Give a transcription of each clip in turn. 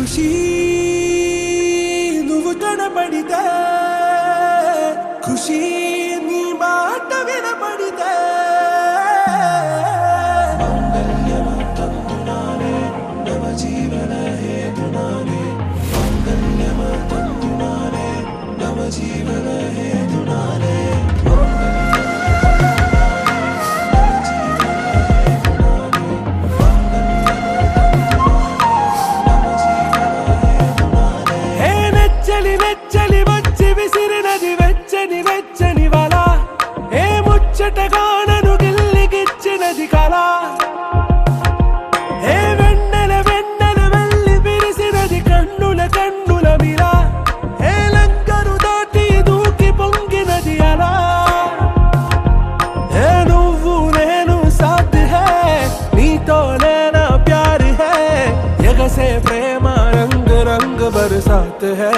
ఖుషీ నువ్వు కనబడితే ఖుషీ నీ మాట వినబడితే మంగళ్యము తందునానే నవ జీవన హేతునానే మంగళ్యము తందునానే నవ జీవన హేతునానే ముచ్చటగానను గిల్లిగిచ్చినది కళ ఏ వెన్నెల వెన్నెల వెళ్ళి విరిసినది కన్నుల కన్నుల మిలా ఏ లంకను దాటి దూకి పొంగినది అలా ఏ నువ్వు నేను సాథ్ హై నీతోనే నా ప్యార్ హై ఎగసే ప్రేమ రంగ్ రంగ్ బరసాత్ హై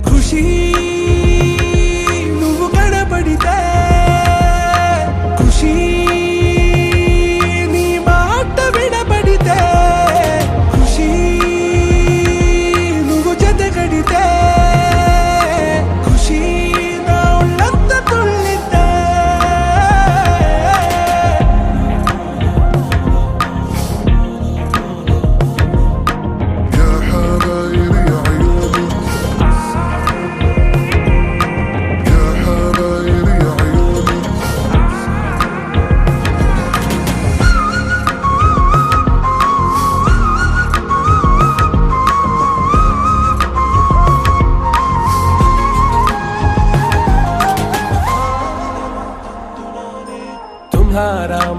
ఖుషీ ఖుషీ నీ మాట వినబడితే ఖుషీ నువ్వు జతగడితే ఖుషీ నా ఉళ్ళంత తుళ్ళితే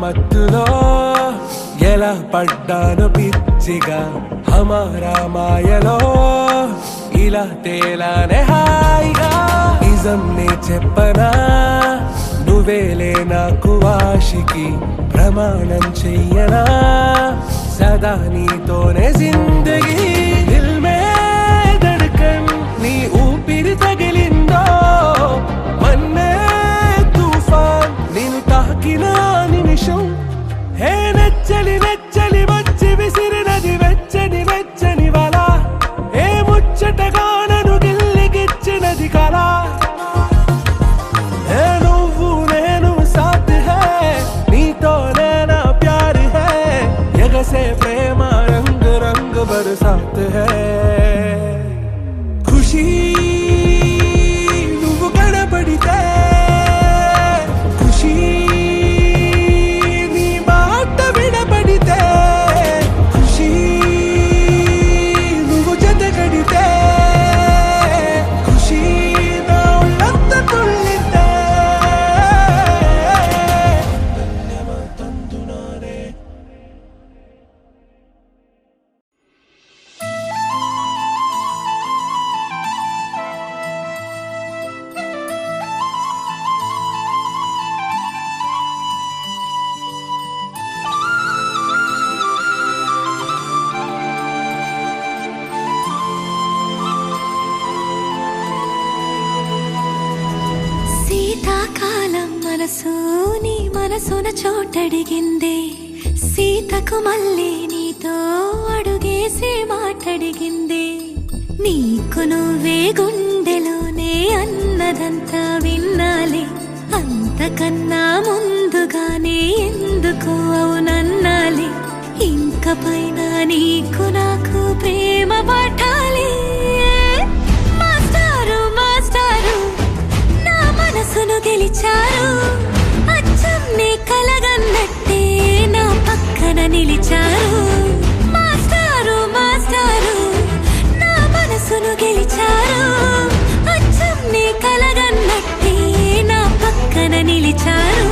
మత్తులో ఎలా పడ్డాను పిచ్చిగా హమారా మాయలో ఇలా తేలానే హాయిగా నిజం నే చెప్పనా నువ్వేలే నాకు ఆశికి ప్రమాణం చెయ్యనా సదా నీతోనే జిందగీ దిల్ మే ధడ్కన్ నీ ఊపిరి తగిలిందో మన్నే తుఫాన్ నిన్ను తాకిన నిమిషం హే నెచ్చలి నెచ్చలి వచ్చి విసిరినది వెచ్చని వెచ్చని వల ఏ ముచ్చటగానను గిల్లిగిచ్చినది కళ ఏ నువ్వు నేను సాథ్ హై నీతోనే నా ప్యార్ హై ఎగసే ప్రేమ రంగ్ రంగ్ బరసాత్ హై ఖుషీ నువ్వు కనబడితే ఖుషీ ఖుషీ నువ్వు జతగడితే ఖుషీ నా ఉళ్ళంత తుళ్ళితే తందునానే శీతాకాలం మనసు నీ మనసున చోటడిగిందే సీతకు మళ్ళీ నీతో అడుగేసే మాటడిగిందే నీకు నువ్వే గుండెలోనే అన్నదంతా విన్నాలే అంతకన్నా ముందుగానే ఎందుకు అవునన్నాలే ఇంక పైన నీకు నాకు ప్రేమ పాఠాలే మాస్టారు మాస్టారు మనసును గెలిచారు అచ్చం నీ కలగన్నట్టే నా పక్కన నిలిచారు మాస్టారు మాస్టారు నా మనసును గెలిచారు అచ్చం నీ కలగన్నట్టే నా పక్కన నిలిచారు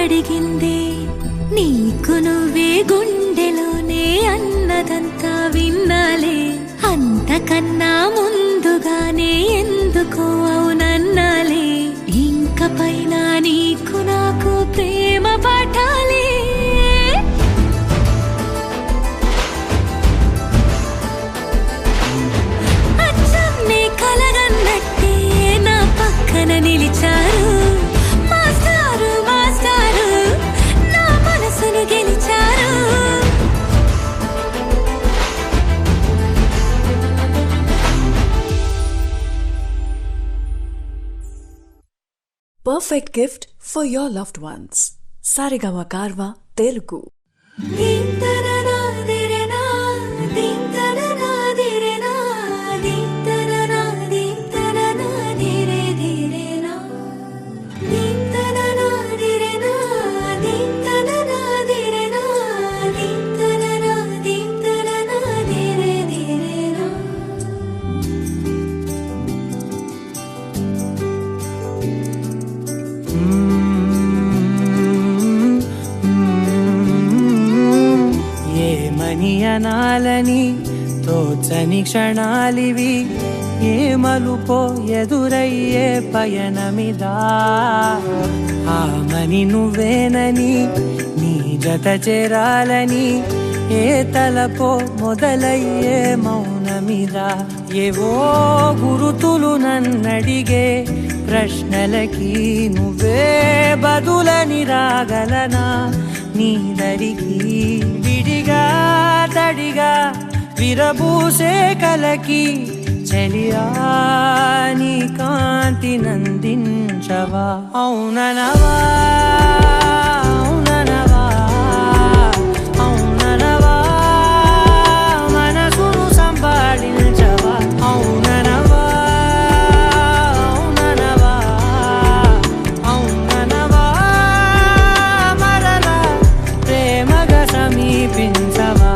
అడిగింది నీకు నువ్వే గుండెలోనే అన్నదంతా విన్నాలే అంతకన్నా ముందుగానే ఎందుకో అవునన్నాలే ఇంక పైన నీకు నాకు ప్రేమ పాఠాలే అచ్చం నే కలగన్నట్టే నా పక్కన నిలిచారు మాస్టారు మాస్టారు నా మనసును గెలిచారు Perfect gift for your loved ones. Sarigama Karva Telugu. ఏమనియనాలని తోచని క్షణాలివి ఏ మలుపో ఎదురయ్యే పయనమిదా ఆమని నువ్వేనని నీ జత చేరాలని ఏ తలపో మొదలయ్యే మౌనమిదా ఏవో గురుతులు నన్నడిగే ప్రశ్నలకి నువ్వే బదులని రాగలనా నీ దరికి విడిగా తడిగా విరబూసే కలకి చెలియా నీ కాంతి నందించవా అవుననవా అవుననవా అవుననవా మనసును సంపాదించవా అవుననవా అవుననవా అవుననవా మరలా ప్రేమగా సమీపించవా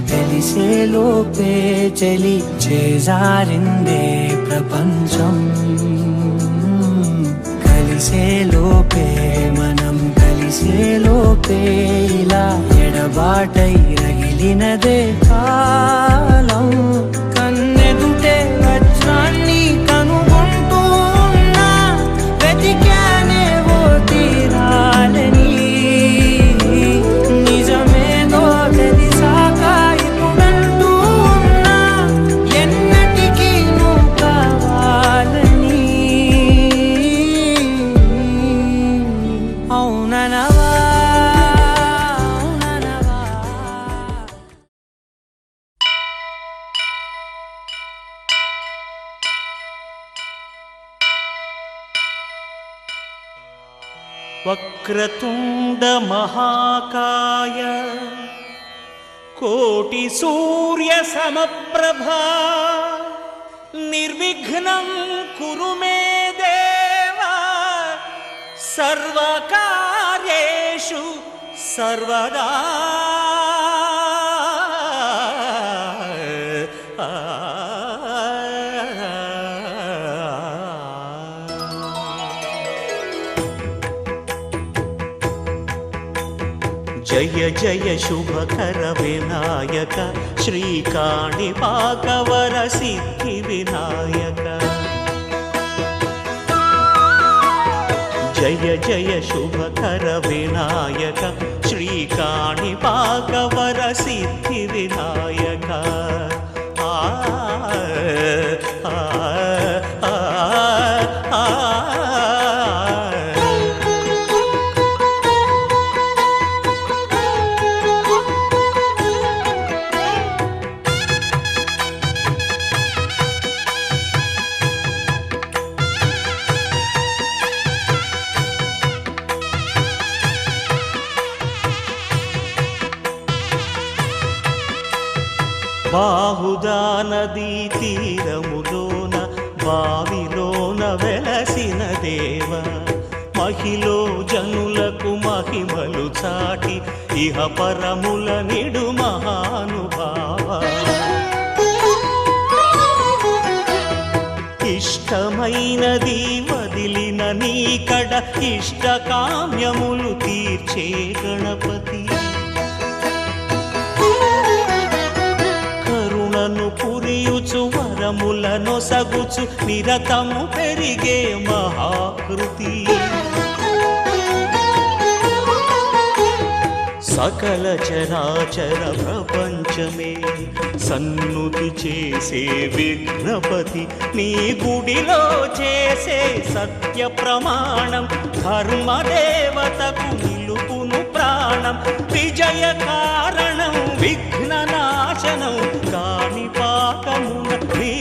తెలిసేలోపే చలి చేజారిందే ప్రపంచం కలిసేలోపే మనం కలిసేలోపే ఇలా ఎడబాటై రగిలినదే కాలం కన్నెదుటే వజ్రాన్ని కనుగొంటూ ఉన్నా వెతికానే ఓ తీరాలని నిజమేదో తెలిసాక ఇప్పుడంటూ ఉన్నా ఎన్నటికీ నువ్వు కావాలని అవుననవా అవుననవా వక్రతుండ మహాకాయ కోటి సూర్య సమప్రభా నిర్విఘ్నం కురు మే దేవ సర్వకార్యేషు సర్వదా జయ జయ శుభకర వినాయక శ్రీకాణిపాకవర సిద్ధి వినాయక జయ జయ శుభకర వినాయక శ్రీకాణిపాకవర సిద్ధి వినాయక ఆ ఆ ఆ ఆ బాహుదా నదీ తీరములోన బావిలోన వెలసిన దేవ మహిలో జనులకు మహిమలు చాటి ఇహ పరముల నిడు మహానుభావ ఇష్టమైనది వదిలిన నీకడ ఇష్టకామ్యములు తీర్చే గణపతి కరుణను పురియుచు వరములను సగుచు నిరతము పెరిగే మహాకృతి సకల చరాచర ప్రపంచమే సన్నుతి చేసే విఘ్నపతి నీ గుడిలో చేసే సత్య ప్రమాణం ధర్మదేవతకు నిలుపును ప్రాణం విజయ కారణం విఘ్న నాశనం కాణిపాకమున నీ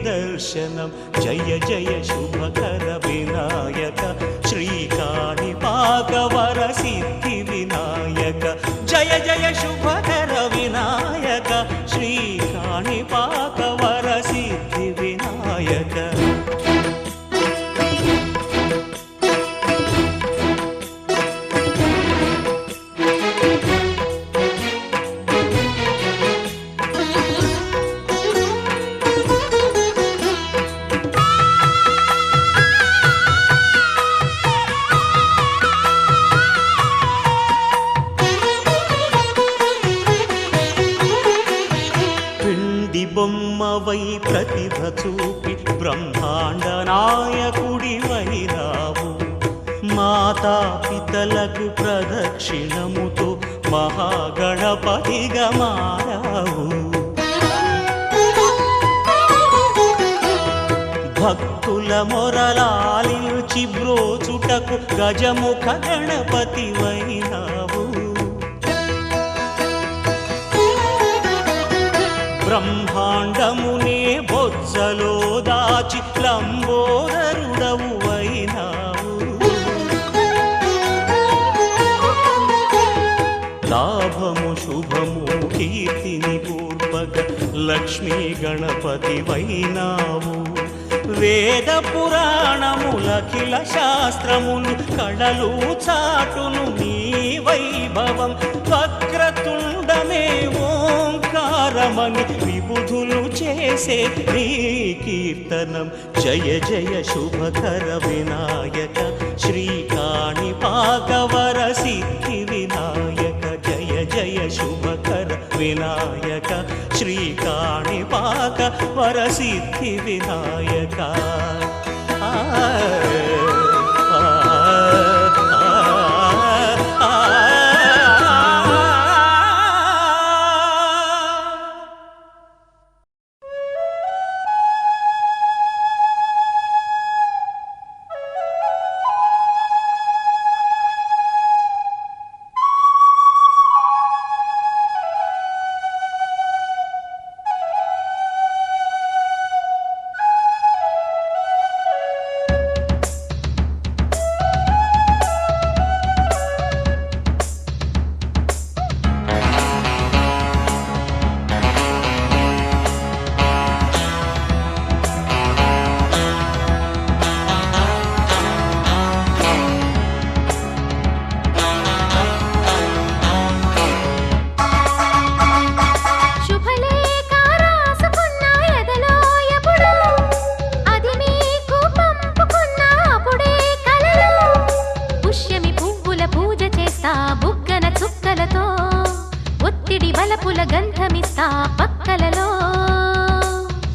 దర్శనం జయ జయ శుభకర వినాయక శ్రీ కాణిపాక వర సిద్ధి వినాయక జయ జయ శుభకర వినాయక శ్రీ కాణిపాక వర సిద్ధి వినాయక బొమ్మవై ప్రతిభ చూపి బ్రహ్మాండ నాయకుడి వైరావు మాతా పితలకు ప్రదక్షిణముతో మహాగణపతిగా మారావు భక్తుల మొరలాలించి బ్రోచుటకు గజముఖ గణపతి వైనావు బ్రహ్మాండమునే బొజ్జలో దాచి లంబోదరుడవు అయినావు లాభము శుభము కీర్తిని పూర్వక లక్ష్మీ గణపతి వైనావు వేద పురాణములఖిల శాస్త్రములు కళలు చాటును నీ వైభవం వక్రతుండమే ఓంకారమని విబుధులు చేసే నీ కీర్తనం జయ జయ శుభకర వినాయక శ్రీ కాణిపాక వర సిద్ధి వినాయక జయ జయ శుభకర వినాయక శ్రీ కాణిపాక వర సిద్ధి వినాయక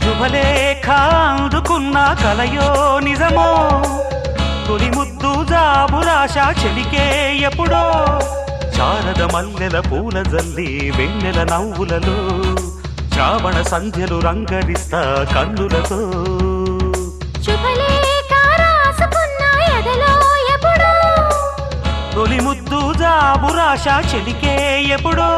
శుభలేఖ అందుకున్న కలయో నిజమో తొలి ముద్దు జాబురాశ చెలికే ఎప్పుడో శారద మల్లెల పూల జల్లి వెన్నెల నవ్వులలో శ్రావణ సంధ్యలు రంగరిస్తా కన్నులతో తొలి ముద్దు జాబురాశ చెలికే ఎప్పుడో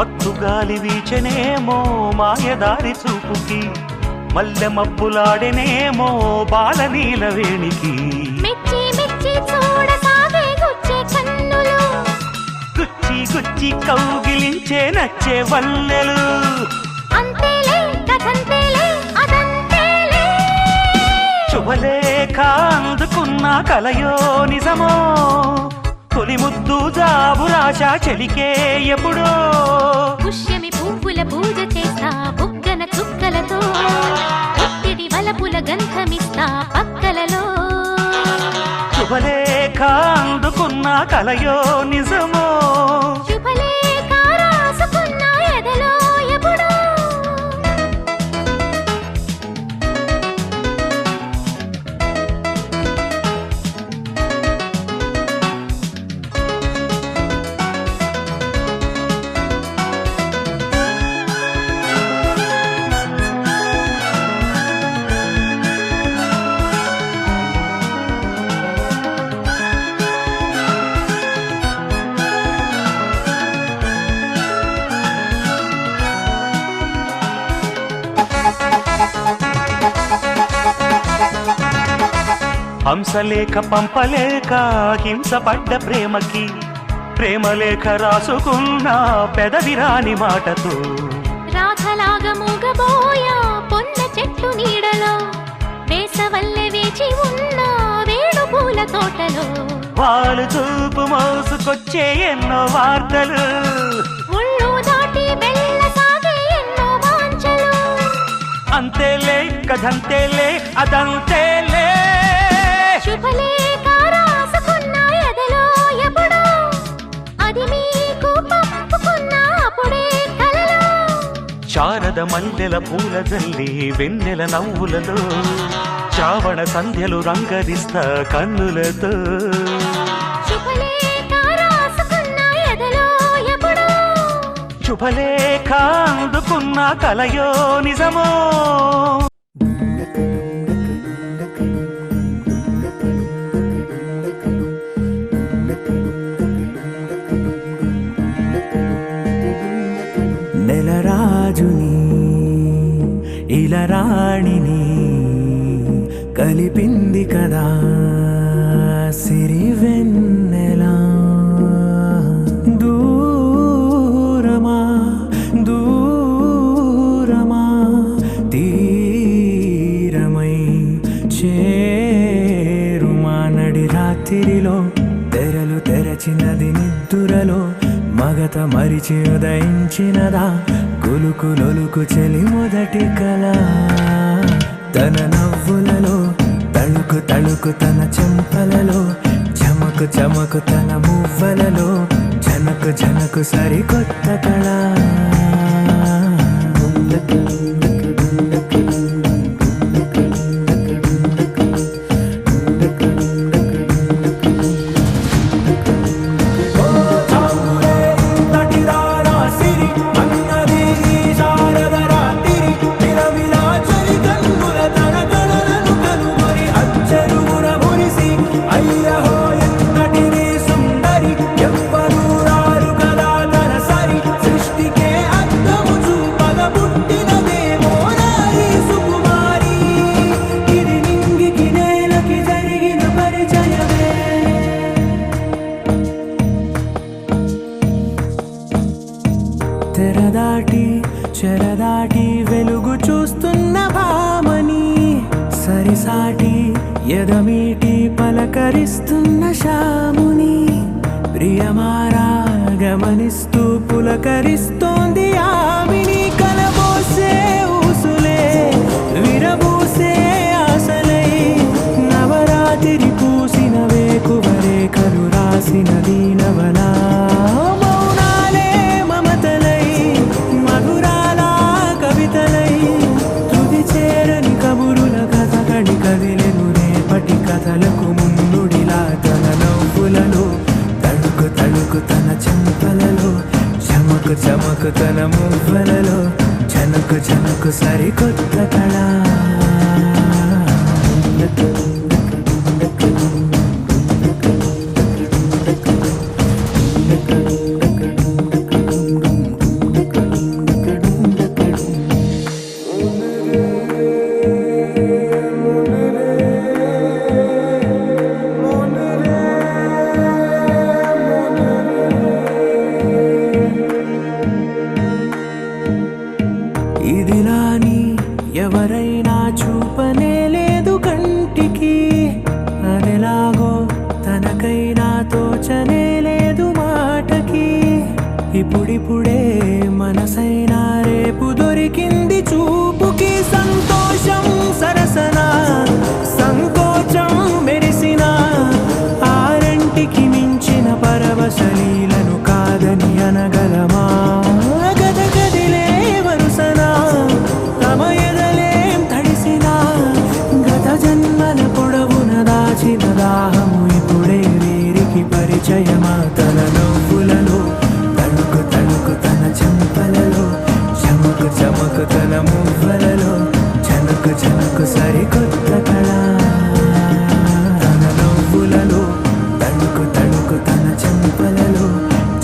మత్తు గాలి వీచెనేమో మాయదారి చూపుకి మల్లె మబ్బులాడెనేమో బాలనీల వేణికి మెచ్చి మెచ్చి చూడసాగే గుచ్చే కన్నులు గుచ్చి గుచ్చి కౌగిలించే నచ్చే వల్లెలు అంతేలే కథంతేలే అదంతేలే శుభలేఖ అందుకున్న కలయో నిజమో తొలి ముద్దు జాబు రాశా చెలికే ఎప్పుడో పుష్యమి పువ్వుల పూజ చేస్తా బుగ్గన చుక్కలతో ఒత్తిడి వలపుల గంధమిస్తా పక్కలలో శుభలేఖ అందుకున్న కలయో నిజమో శుభలేఖ రాసుకున్న ఎదలో ఎప్పుడో హంసలేఖ పంపలేక హింసపడ్డ ప్రేమకి ప్రేమలేఖ రాసుకున్న పెదవిరాని మాటతో రాధలాగా మూగబోయా పొన్న చెట్టు నీడలో వేసవల్లె వేచి ఉన్న వేణు పూల తోటలో వాళ్ళు చూపు మోసుకొచ్చే ఎన్నో వార్తలు ఒళ్ళు దాటి వెళ్ళసాగే ఎన్నో వాంఛలు అంతేలే కథంతేలే అదంతేలే శుభలేఖ రాసుకున్న ఎదలో ఎప్పుడో అది మీకు పంపుకున్న అప్పుడే కలలో శారద మల్లెల పూల జల్లి వెన్నెల నవ్వులలో శ్రావణ సంధ్యలు రంగరిస్తా కన్నులతో శుభలేఖ రాసుకున్న ఎదలో ఎప్పుడో శుభలేఖ అందుకున్న కలయో నిజమో నెలరాజుని ఇలరాణిని కలిపింది కదా సిరివెన్నెలా దూరమా దూరమా తీరమై చేరుమా నడి రాత్రిలో తెరలు తెరచినది నిద్దురలో మగత మరిచి ఉదయించినదా కులుకులొలుకు చెలి మొదటి కళ తన నవ్వులలో తళుకు తళుకు తన చెంపలలో చమకు చమకు తన మువ్వలలో జనకు జనకు సరికొత్త కళ చెరదాటి వెలుగు చూస్తున్న భామని సరిసాటి ఎదమీటి పలకరిస్తున్న శాముని ప్రియమారా గమనిస్తూ పులకరిస్తోంది ఆవిని కలబోసే ఊసులే విరబూసే ఆశలై నవరాత్రి పూసిన వేకువరేఖలు రాసిన దీనవనా కథలకు ముందుడిలా తన నవ్వులలో తడుకు తడుకు తన చెంపలలో చమకు చమకు తన మువ్వలలో జనకు జనకు సరికొత్త కళ ఇప్పుడిప్పుడే మనసైనా రేపు దొరికింది చూపుకి సంతోషం సరసన సంకోచం మెరిసిన ఆరంటికి మించిన పరవశలీలను కాదని అనగలమా గద గదిలే వరుసన తమ ఎదలేం తడిసిన గత జన్మల పొడవున దాచిన దాహము ఇప్పుడే వీరికి పరిచయమా తన నవ్వులలో తణుకు తణుకు తన చెంపలలో చమకు చమకు తన మువ్వలలో చనుకు చనుకు సరికొత్త కళ తన నవ్వులలో తణుకు తణుకు తన చెంపలలో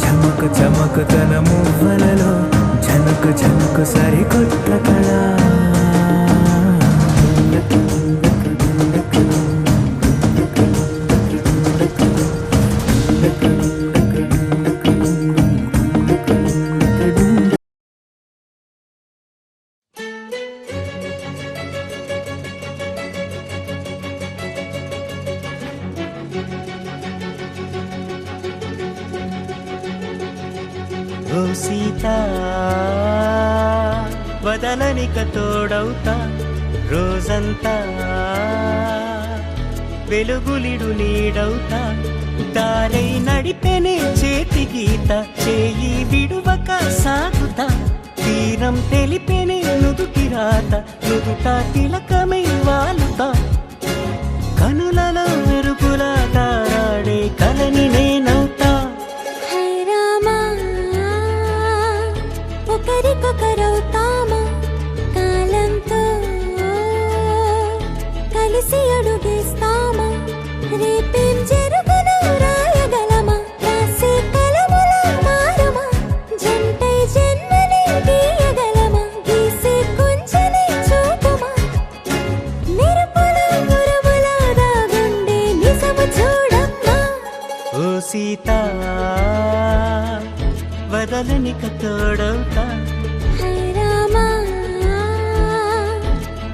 చమకు చమకు తన మువ్వలలో చనుకు చనుకు సరికొత్త కళ ఓ సీత వదలనిక తోడవుతా రోజంతా వెలుగులిడు నీడవుతా దారై నడిపెనే చేతి గీత చేయి విడువక సాగుతా తీరం తెలిపెనే నుదుటి రాత నుదుట తిలకమై వాలుతా కనులలో మెరుపులా తారాడే కలని నేనవుతా హై రామా ఒకరికొకరవుతామా కాలంతో కలిసి అడుగేస్తామా రేపేం జరుగునో రాయగలమా రాసే కలముల మారమా జంటై జన్మని గీయగలమా గీసే కొంచెని చూపుమా మెరుపుల మురముల దాగుండే నిజము చూడమ్మా ఓ సీత వదలనిక తోడవుతా హై రామా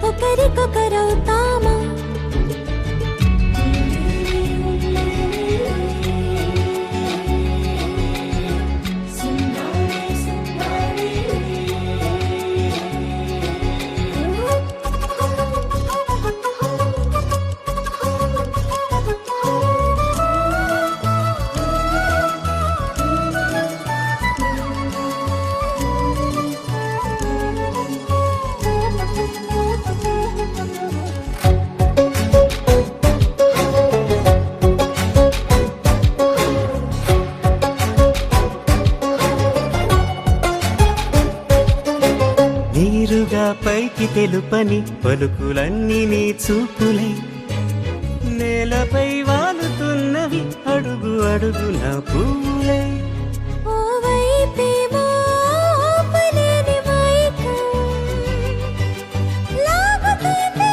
ఒకరికొకరవుతామా నీరుగా పైకి తెలుపని పలుకులన్నీ నీ చూపులై నేలపై వాలుతున్నవి అడుగు అడుగున పూలై ఓ వైపేమో ఆపలేని మైకం లాగుతుంది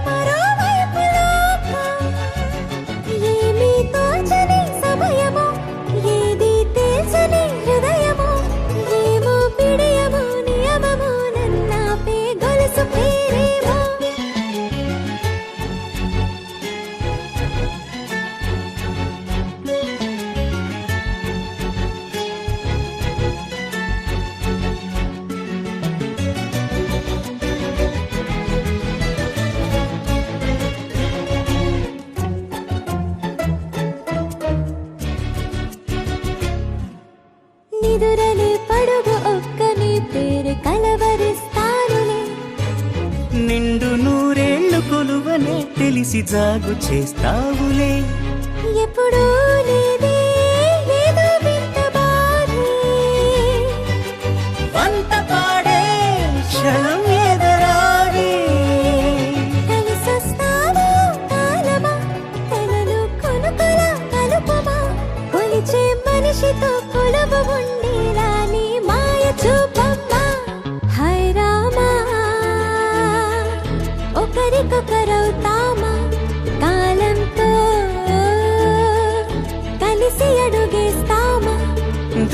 మరోవైపు లోకం ఏమీ తోచని సమయమో ఏది తేల్చని హృదయమో ఏమో పిడియమో నియమమో నన్నాపే గొలుసు పేరేమో నిదురలే పడుగు ఒక్కని పేరు కలవరిస్తానులే నిండు నూరేళ్లు కొలువనే తెలిసి జాగు చేస్తావులే ఎప్పుడూ లేదే ఏదో వింత బాధే వంత పాడే క్షణం ఎదరాడే కలిసొస్తావా కాలమా తనను కొనుకల కలుపమా కొలిచే మనిషితో కొలువు ఉండేలా నీ మాయ చూపమ్మా హై రామా ఒకరికొకరవుతామా కాలంతో కలిసి అడుగేస్తామా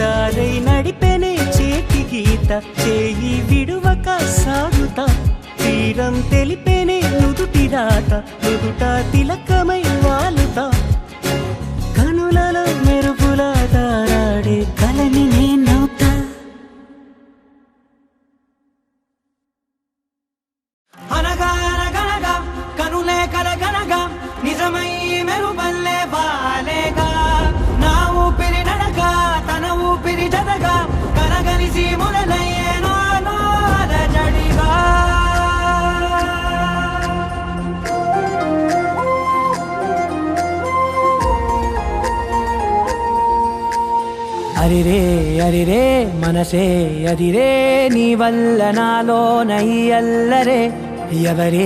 దారై నడిపెనే చేతి గీత చేయి విడువక సాగుతా తీరం తెలిపెనే నుదుటి రాత నుదుట తిలకమై వాలుతా కనులలో మెరుపులా తారాడే కలని నేను అరిరే అరిరే మనసే అరిరే నీ వల్ల నాలో నై అల్లరే ఎవరే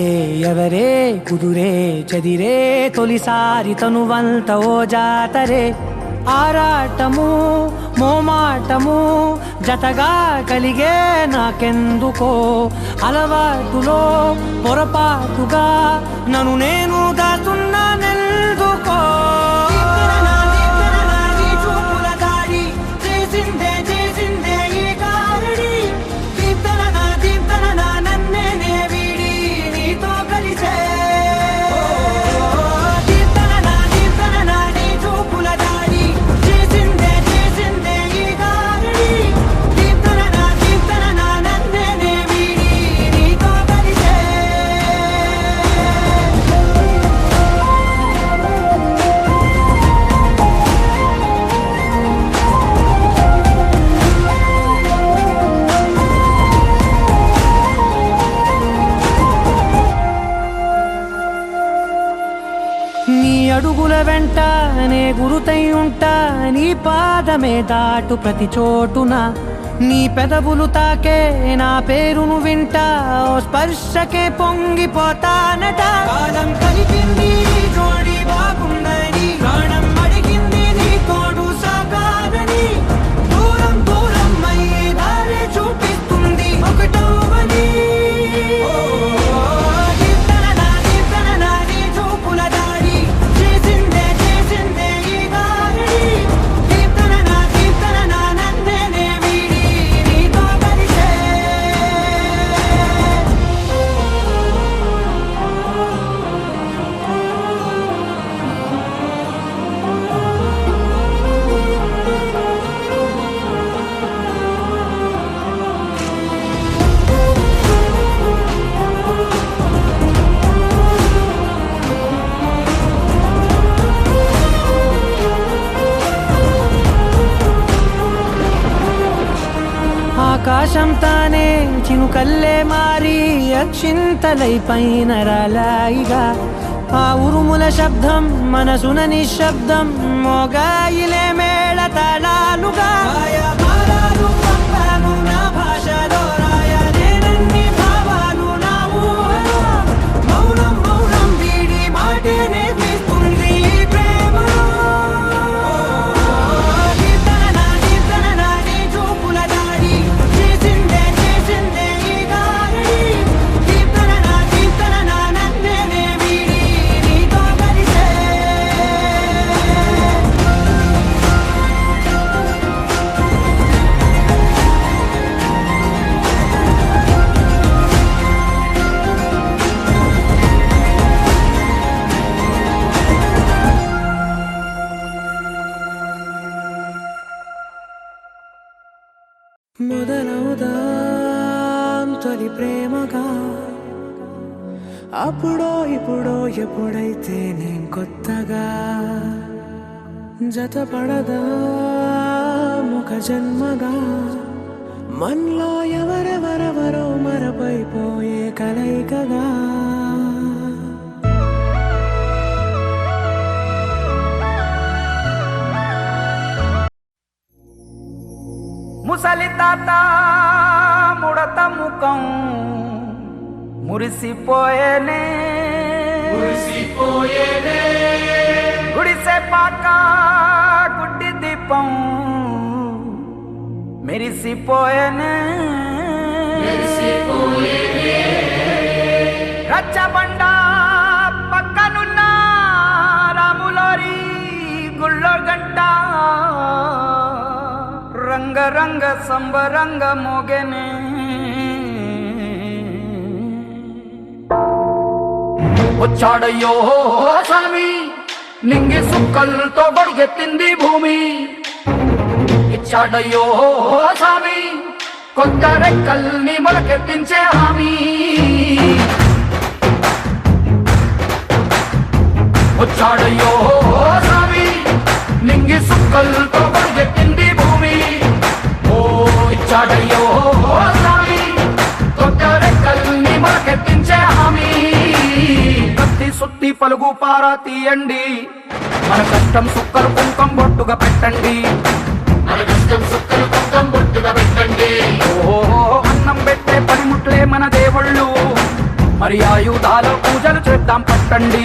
ఎవరే కుదురే చదిరే తొలిసారి తనువంత ఓ జాతరే ఆరాటము మోమాటము జతగా కలిగే నాకెందుకో అలవాటులో పొరపాటుగా నన్ను నేను దాస్తున్నానెందుకో అడుగుల వెంట నే గురుతై ఉంటా నీ పాదమే దాటు ప్రతి చోటున నీ పెదవులు తాకే నా పేరును వింటా ఓ స్పర్శకే పొంగిపోతానట కాలం కలిపింది జోడి బాగుందని ప్రాణం అడిగింది నీ తోడు సాగాలని దూరం దూరం అయ్యే దారి చూపిస్తుంది ఒకటోవని ఆకాశం తానే చినుకల్లే మారి అక్షింతలై పైన రాలాయిగా ఆ ఉరుముల శబ్దం మనసున నిశ్శబ్దం మోగాయిలే మేళ తాళాలుగా నా భాషలో రాయలేనన్ని భావాలు నా ఊహలో మౌనం మౌనం వీడి మాటే నేర్పిస్తుంది ప్రేమలో మొదలవుదాం తొలి ప్రేమగా అప్పుడో ఇప్పుడో ఎప్పుడైతే నేను కొత్తగా జతపడదా ఒక జన్మగా మనలో ఎవరెవరెవరో మరపైపోయే కలయికగా ముసలి తాత ముడత ముఖం మురిసిపోయేనే గుడిసె పాక గుడ్డి దీపం మెరిసిపోయేనే రచ్చబండ పక్కనున్న రాములోరి గుళ్ళో గంట రంగ రంగ సంబరంగ మోగెనే వచ్చాడయ్యో స్వామి నింగి సుక్కలతో బడిగెత్తింది భూమి ఇచ్చాడయ్యో స్వామి కొత్త రెక్కల్ని మొలకెత్తించే హామీ వచ్చాడయ్యో స్వామి నింగి సుక్కలతో బడిగెత్తింది భూమి ఓ ఇచ్చాడయ్యో స్వామి కొత్త రెక్కల్ని మొలకెత్తించే హామీ కత్తి సుత్తి పలుగు పారా తీయండి మన కష్టం సుక్కలు కుంకం బొట్టుగా పెట్టండి మన కష్టం సుక్కలు కొంచెం బొట్టుగా పెట్టండి. ఓహో అన్నం పెట్టే పనిముట్లే మన దేవుళ్ళు, మరి ఆయుధాల పూజలు చేద్దాం పట్టండి.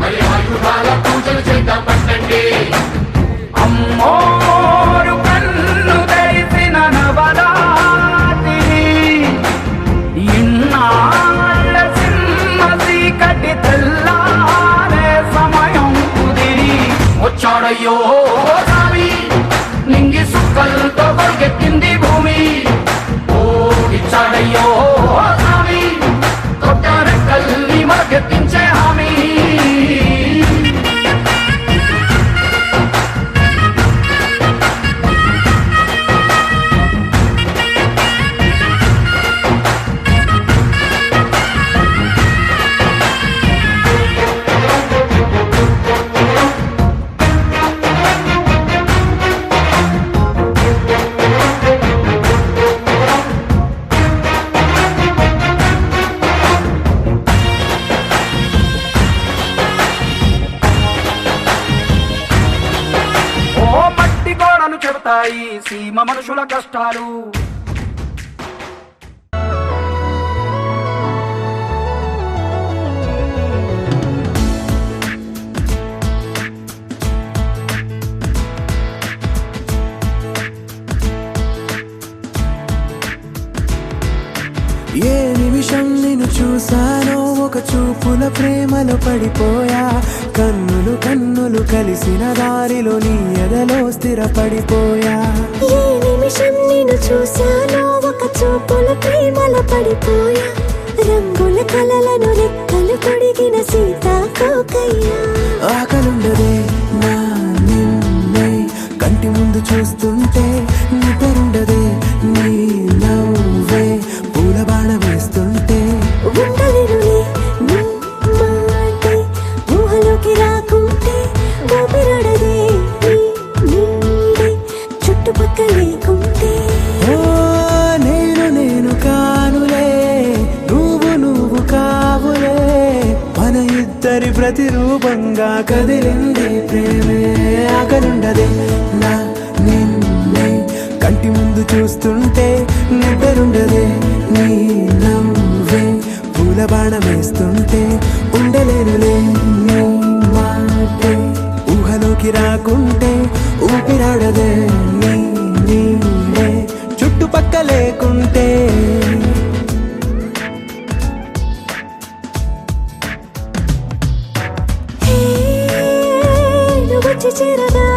మరి ఆయుధాల పూజలు చేద్దాం పట్టండి. అమ్మోరు కన్ను తెరిసిన నవరాత్రి, ఇన్నాళ్ళ సింహ చీకటి తెల్లారే సమయం కుదిరి వచ్చాడయ్యో స్వామి, నింగి సుక్కలతో పరిగెత్తింది భూమి. ఓ ఇచ్చాడయ్యో స్వామి, కొత్త రెక్కల్ని మరకెత్తించే హామీ. చెబుతాయి సీమ మనుషుల కష్టాలు. ఏ నిమిషం నిన్ను చూసానో ఒక చూపుల ప్రేమలో పడిపోయా. కన్నులు కన్నులు కలిసిన దారిలో నీ ఎదలో స్థిరపడిపోయా. ఏ నిమిషం నిన్ను చూశానో ఒక చూపుల ప్రేమలో పడిపోయా. రంగుల కలలను రెక్కలు పొడిగిన సీతాకోకయ్యా. ఆకలుండదే నా నిన్నే కంటి ముందు చూస్తుంటే, నిద్రుండదే నీ నవ్వే పూల బాణ వేస్తుంటే. ఉండలేనులే నీ మాటే ఊహలోకి రాకుంటే, ఊపిరాడదే నీ నీడే చుట్టుపక్కల లేకుంటే. ఓ నేను నేను కానులే, నువ్వు నువ్వు కావులే, మన ఇద్దరి ప్రతిరూపంగా కదిలింది ప్రేమే. ఆకలుండదే నా నిన్నే కంటి ముందు చూస్తుంటే, నిద్రుండదే నీ నవ్వే పూల బాణం వేస్తుంటే. ఉండలేనులే నీ మాటే ఊహలోకి రాకుంటే, ఊపిరాడదే నీ నీడే చుట్టుపక్క లేకుంటే. వచ్చి చేరగా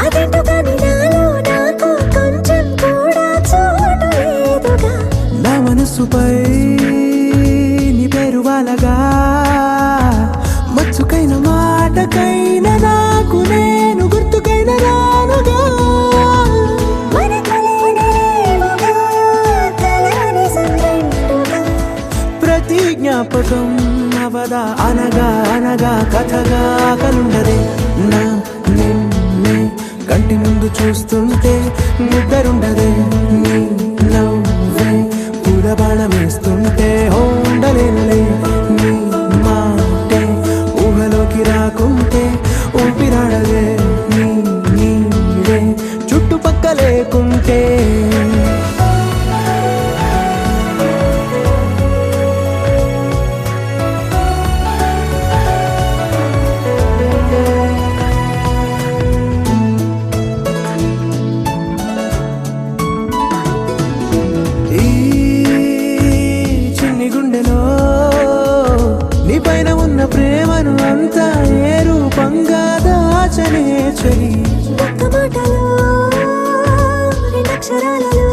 అదేంటో కానీ నాలో నాకు కొంచెం కూడా చోటు లేదుగా. నా మనసుపై నీ పేరు వాలగా, మచ్చుకైన మాటకైన నాకు నేను గుర్తుకైన రానుగా. మనకులేనిరేవుగా, కలని సంగంటుగా. ప్రతి జ్ఞాపకం అవదా అనగా అనగా కథగా. ఆకలుండదే నా నిన్నే కంటి ముందు చూస్తుంటే, నిద్రుండదే నీ నవ్వే పూల బాణం వేస్తుంటే. ఉండలేనులే నీ మాటే ఊహలోకి రాకుంటే, ఊపిరాడదే నీ నీడే చుట్టుపక్క లేకుంటే. ప్రేమను అంతా ఏ రూపంగా దాచనే చలి. ఒక్క మాటలో రెండక్షరాలలో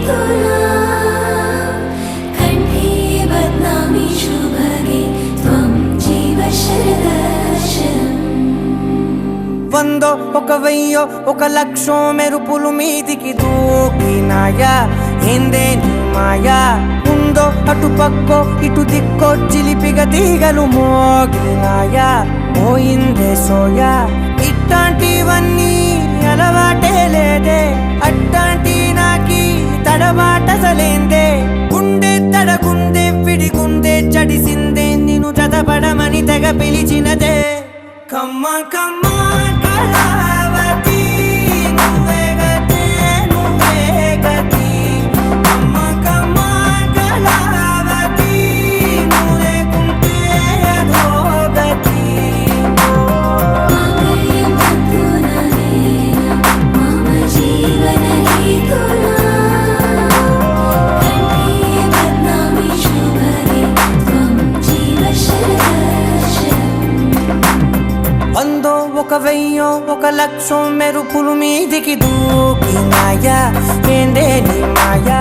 तुला कंठे बदनामी शुभगे त्वं जीव शरदर्शनम् వందో ఒక వెయ్యో ఒక లక్షో మెరుపులు మీదికి దూకినాయా ఏందే నీ మాయా ఉందో అటు పక్కో ఇటు దిక్కో చిలిపిగ తీగలు మోగినాయా పోయిందే సోయా ఇట్లాంటివన్నీ అలవాటే లేదే అట్లాంటి నాకి తడబాటసలేందే గుండె తడగుందే విడిగుందే చడిసిందే నిన్ను చదపడమని తెగ పిలిచినదే కమ్మ కమ్మ కళావతి నువ్వే గతే నువ్వే గతి కమ్మ కమ్మ కళావతి నువ్వే కుంటే అధోగతి मामयं तत्तुनरेण मम जीवन हेतुना कंठे बदनामी शुभगे त्वं जीव शरदर्शनम् వందో ఒక వెయ్యో ఒక లక్షో మెరుపులు మీదికి దూకినాయా ఏందే నీ మాయా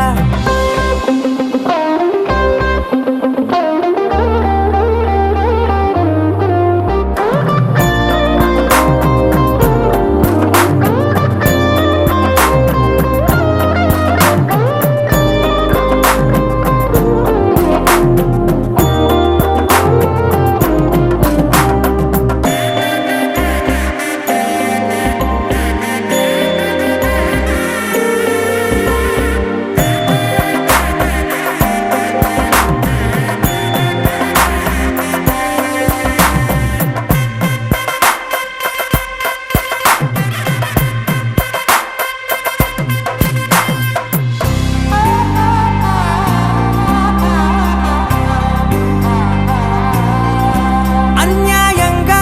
అన్యాయంగా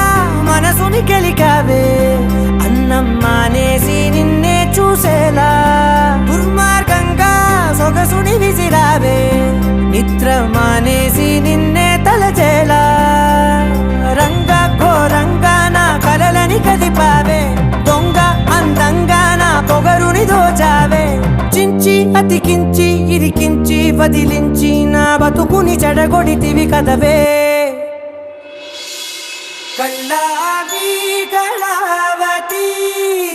మనసుని గెలికావే అన్నం మానేసి నిన్నే చూసేలా దుర్మార్గంగా సొగసుని విసిరావే నిద్ర మానేసి నిన్నే తలచేలా రంగ ఘోరంగా నా కలలని కదిపావే దొంగ అందంగా నా పొగరుని దోచావే చించి అతికించి ఇరికించి వదిలించి నా బతుకుని చెడగొడితివి కదవే కళ్ళావి కళావతి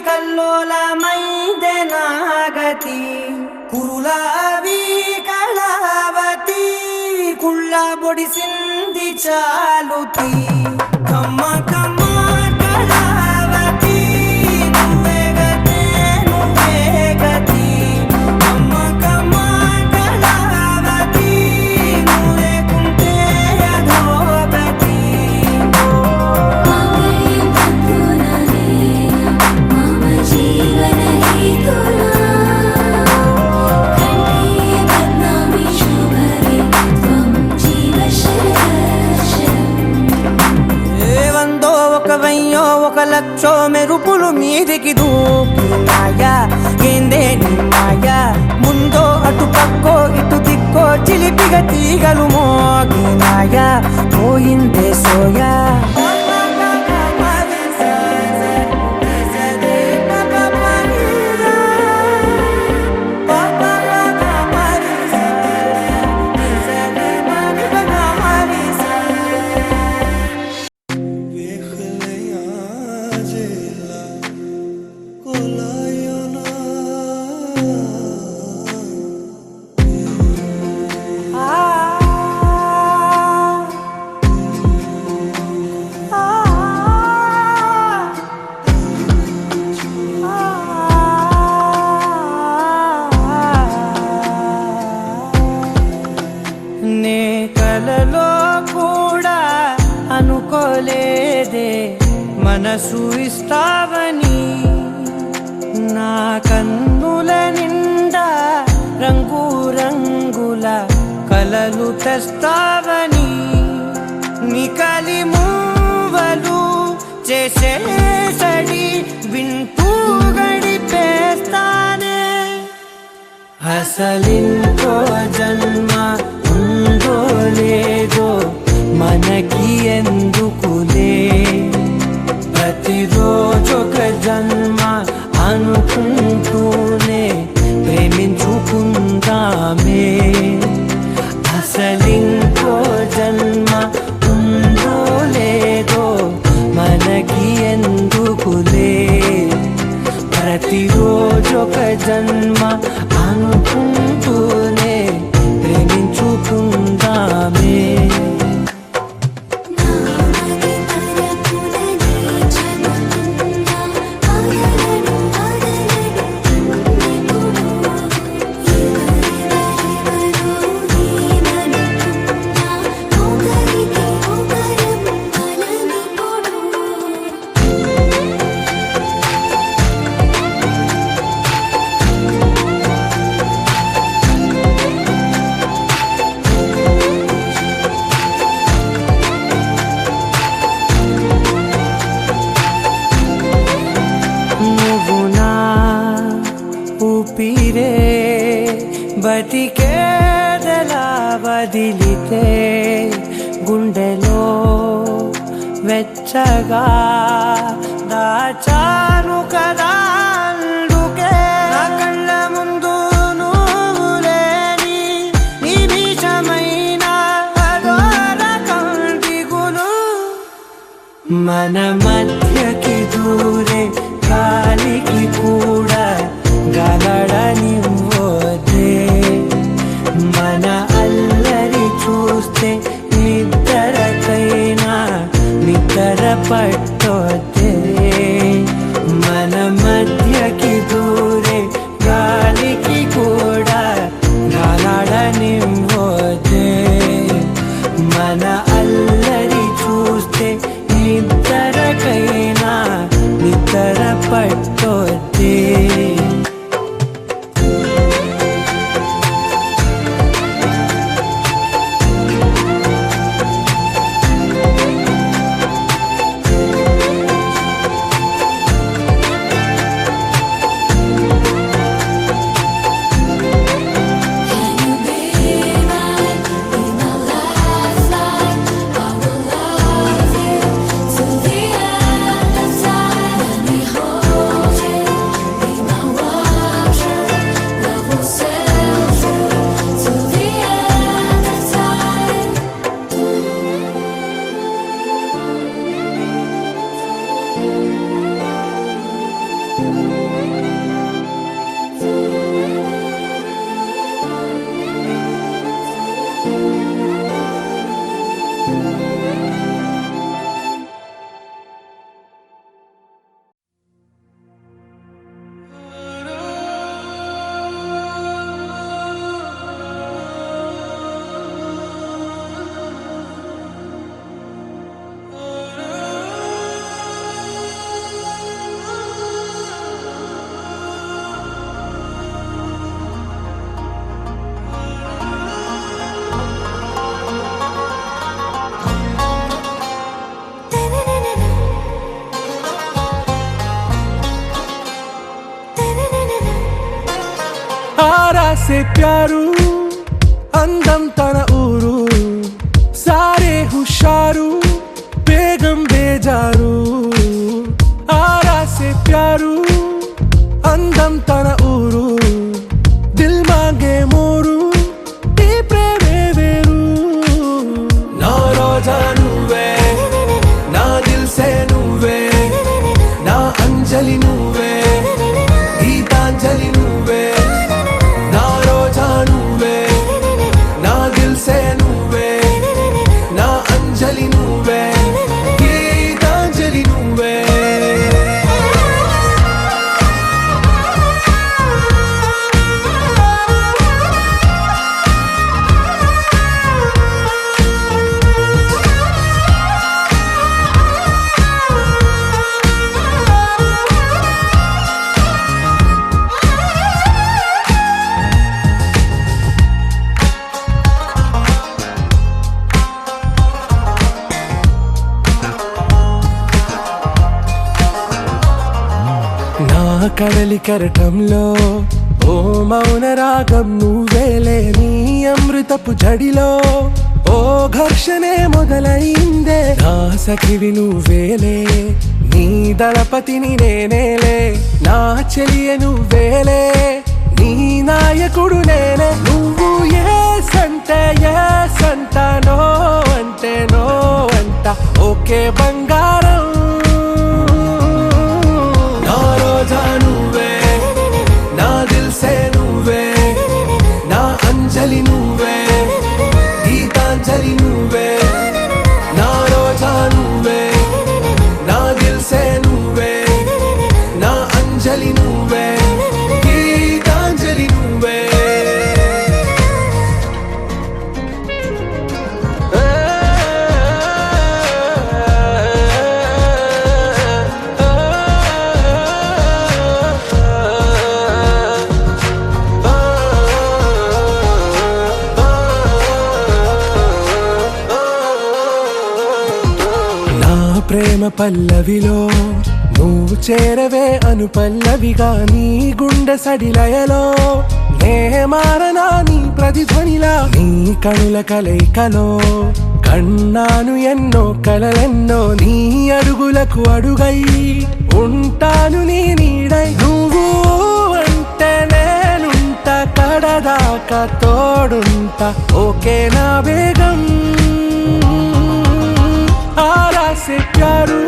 కల్లోలమైందే నాగతి కురులావి కళావతి కుళ్ళ బొడిసింది చాలుతి కమ్మ కమ్మ కళావతి నువ్వే గతే నువ్వే గతి కమ్మ కమ్మ కళావతి నువ్వే కుంటే అధోగతి मामयं तत्तुनरेण मम जीवन हेतुना कंठे बदनामी शुभगे त्वं जीव शरदर्शनम् వందో ఒక వెయ్యో ఒక లక్షో మెరుపులు మీదికి దూకినాయా ఏందే నీ మాయా ముందో అటు పక్కో ఇటు దిక్కో చిలిపిగ తీగలు మోగినాయా పోయిందే సోయా నే కలలో కూడా అనుకోలేదే మనసు ఇస్తావని నా కన్నుల నిండా రంగు రంగుల కలలు తెస్తావని నికలి మూవలు చేసేసడి వింటూ గడిపేస్తానే అసలింకో జన్మ ఉందో లేదో మనకి ఎందుకులే ప్రతిరోజొక జన్మ అనుకుంటూనే ప్రేమించుకుందాం బతికేదెలా వదిలితే గుండెలో వెచ్చగా దాచాను కదా అందుకే నా కళ్ళ ముందు నువ్వు లేని నిమిషమైన అదోరకం దిగులు మన మధ్యకి దూరే గాలికి కూడా గలడనివ్వదే మన అల్లరి చూస్తే నిద్రకైనా నిద్ర పట్టొద్దే మన మధ్యకి దూరే గాలికి కూడా గలడనివ్వదే మన అల్లరి చూస్తే నిద్రకైనా నిద్ర పట్టొద్దే आरा से प्यारू అందం తన ఊరు సారే హుషారు బేగం బేజారు ఆరా సే ప్యారు అందం తన ఊరు దిల్ మాంగే మోరు ఈ ప్రేమే వేరు నా రోజా నువ్వే నా దిల్ సే నువ్వే నా అంజలి నువ్వే గీతాంజలి నువ్వే నా రోజా నువ్వే నా దిల్ సే నువ్వే నా అంజలి నువ్వే గీతాంజలి నువ్వే కడలి కరటంలో ఓ మౌన రాగం నువ్వేలే నీ అమృతపు జడిలో ఓ ఘర్షణే మొదలైందే నా సఖివి నువ్వేలే నీ దళపతిని నేనేలే నా చెలియ నువ్వేలే నీ నాయకుడు నేనే నువ్వు ఏ సంట నో అంటే నో అంట ఓకే బంగారం రోజా నువ్వే నా దిల్ సే నువ్వే నా అంజలి నువ్వే గీతాంజలి నువ్వే నా రోజా నువ్వే నా దిల్ సే నువ్వే నా అంజలి నువ్వే గీతాంజలి నువ్వే ప్రేమ పల్లవిలో నువ్వు చేరవే అను పల్లవిగా నీ గుండె సడిలయలో నే మారనా నీ ప్రతిధ్వనిలా నీ కనుల కలయికలో కన్నాను ఎన్నో కలలెన్నో నీ అడుగులకు అడుగై ఉంటాను నీ నీడై నువ్వు అంటే నేనుంట కడదాకా తోడుంట ఓకే నా బేగం ఆరా సే ప్యారు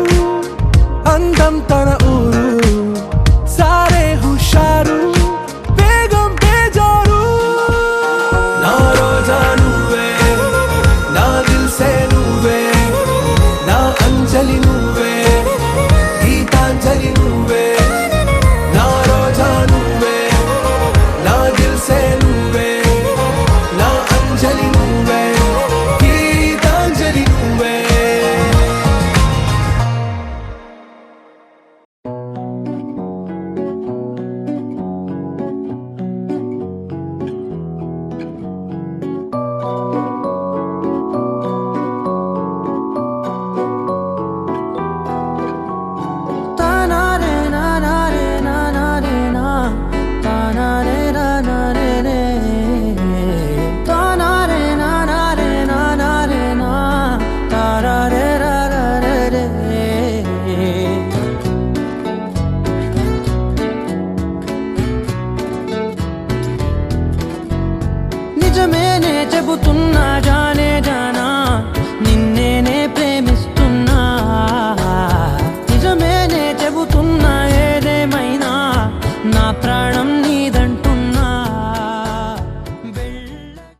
అందం తన ఊరు